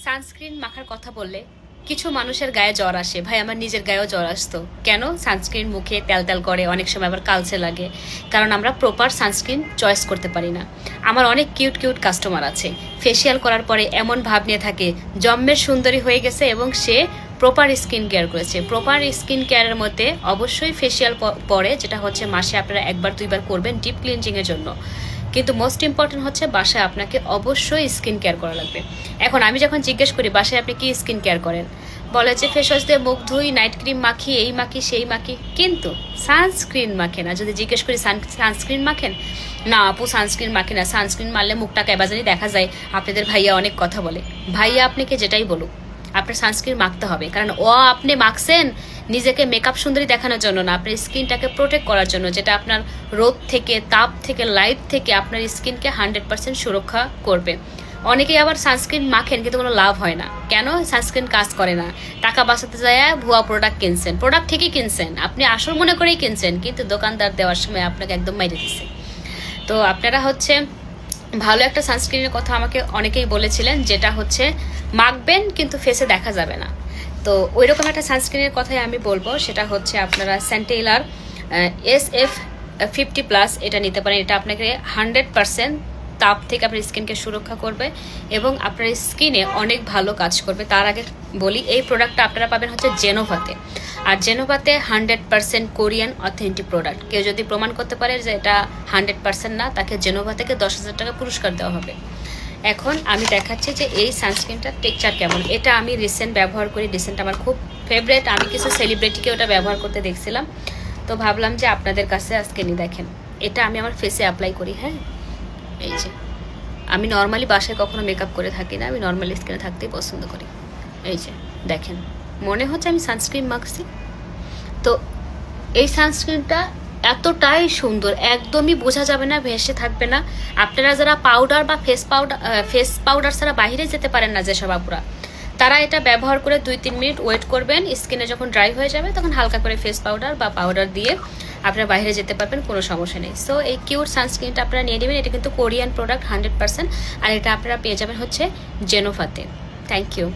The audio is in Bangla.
সানস্ক্রিন মাখার কথা বললে কিছু মানুষের গায়ে জ্বর আসে। ভাই, আমার নিজের গায়েও জ্বর আসতো। কেন? সানস্ক্রিন মুখে তেল তেল করে, অনেক সময় আবার কালচে লাগে, কারণ আমরা প্রপার সানস্ক্রিন চয়েস করতে পারি না। আমার অনেক কিউট কিউট কাস্টমার আছে, ফেসিয়াল করার পরে এমন ভাব নিয়ে থাকে জম্মের সুন্দরী হয়ে গেছে এবং সে প্রপার স্কিন কেয়ার করেছে। প্রপার স্কিন কেয়ারের মধ্যে অবশ্যই ফেসিয়াল পরে, যেটা হচ্ছে মাসে আপনারা একবার দুইবার করবেন ডিপ ক্লিনজিংয়ের জন্য। কিন্তু মোস্ট ইম্পর্টেন্ট হচ্ছে বাসায় আপনাকে অবশ্যই স্কিন কেয়ার করা লাগবে। এখন আমি যখন জিজ্ঞেস করি বাসায় আপনি কি স্কিন কেয়ার করেন, বলে যে ফেস ওয়াশ দিয়ে মুখ ধুই, নাইট ক্রিম মাখি, এই মাখি সেই মাখি, কিন্তু সানস্ক্রিন মাখে না। যদি জিজ্ঞেস করি সানস্ক্রিন মাখেন, না আপু সানস্ক্রিন মাখে না, সানস্ক্রিন মারলে মুখটা কেবাজানি দেখা যায়, আপনাদের ভাইয়া অনেক কথা বলে। ভাইয়া আপনাকে যেটাই বলুক, আপনার সানস্ক্রিন মাখতে হবে, কারণ আপনি মাখছেন নিজেকে মেকআপ সুন্দরী দেখানোর জন্য না, আপনার স্কিনটাকে প্রোটেক্ট করার জন্য, যেটা আপনার রোদ থেকে, তাপ থেকে, লাইট থেকে আপনার স্কিনকে 100% সুরক্ষা করবে। অনেকেই আবার সানস্ক্রিন মাখেন কিন্তু কোনো লাভ হয় না। কেন? সানস্ক্রিন কাজ করে না। টাকা বাঁচাতে যায় ভুয়া প্রোডাক্ট কিনছেন, প্রোডাক্ট ঠিকই কিনছেন, আপনি আসল মনে করেই কিনছেন, কিন্তু দোকানদার দেওয়ার সময় আপনাকে একদম মাইরে দিচ্ছে। তো আপনারা হচ্ছে ভালো একটা সানস্ক্রিনের কথা আমাকে অনেকেই বলেছিলেন, যেটা হচ্ছে মাখবেন কিন্তু ফেসে দেখা যাবে না। তো ওই রকম একটা সানস্ক্রিনের কথাই আমি বলবো, সেটা হচ্ছে আপনারা সেন্টেইলার SF50+, এটা নিতে পারেন। এটা আপনাকে 100% তাপ থেকে আপনার স্কিনকে সুরক্ষা করবে এবং আপনার স্কিনে অনেক ভালো কাজ করবে। তার আগে বলি, এই প্রোডাক্টটা আপনারা পাবেন হচ্ছে জেনোভাতে। আর জেনোভাতে 100% কোরিয়ান অথেন্টিক প্রোডাক্ট। কেউ যদি প্রমাণ করতে পারে যে এটা 100% না, তাকে জেনোভা থেকে 10,000 টাকা পুরস্কার দেওয়া হবে। এখন আমি দেখাচ্ছি যে এই সানস্ক্রিনটার টেক্সচার কেমন। এটা আমি রিসেন্ট ব্যবহার করি, রিসেন্ট আমার খুব ফেভারিট। আমি কিছু সেলিব্রিটিকে ওটা ব্যবহার করতে দেখছিলাম, তো ভাবলাম যে আপনাদের কাছে আজকে নিয়ে দেখেন। এটা আমি আমার ফেসে অ্যাপ্লাই করি। হ্যাঁ, এই যে আমি নর্মালি বাসায় কখনো মেকআপ করে থাকি না, আমি নর্মালি স্কিনে থাকতেই পছন্দ করি। এই যে দেখেন, মনে হচ্ছে আমি সানস্ক্রিন মাখছি। তো এই সানস্ক্রিনটা এতটাই সুন্দর, একদমই বোঝা যাবে না, ভেসে থাকবে না। আপনারা যারা পাউডার বা ফেস পাউডার ছাড়া বাইরে যেতে পারেন না যেসব আপুরা, তারা এটা ব্যবহার করে 2-3 মিনিট ওয়েট করবেন। স্কিনে যখন ড্রাই হয়ে যাবে তখন হালকা করে ফেস পাউডার বা পাউডার দিয়ে আপনারা বাইরে যেতে পারবেন, কোনো সমস্যা নেই। সো এই কিউট সানস্ক্রিনটা আপনারা নিয়ে নেবেন। এটা কিন্তু কোরিয়ান প্রোডাক্ট 100%, আর এটা আপনারা পেয়ে যাবেন হচ্ছে জেনোভাতে। Thank you.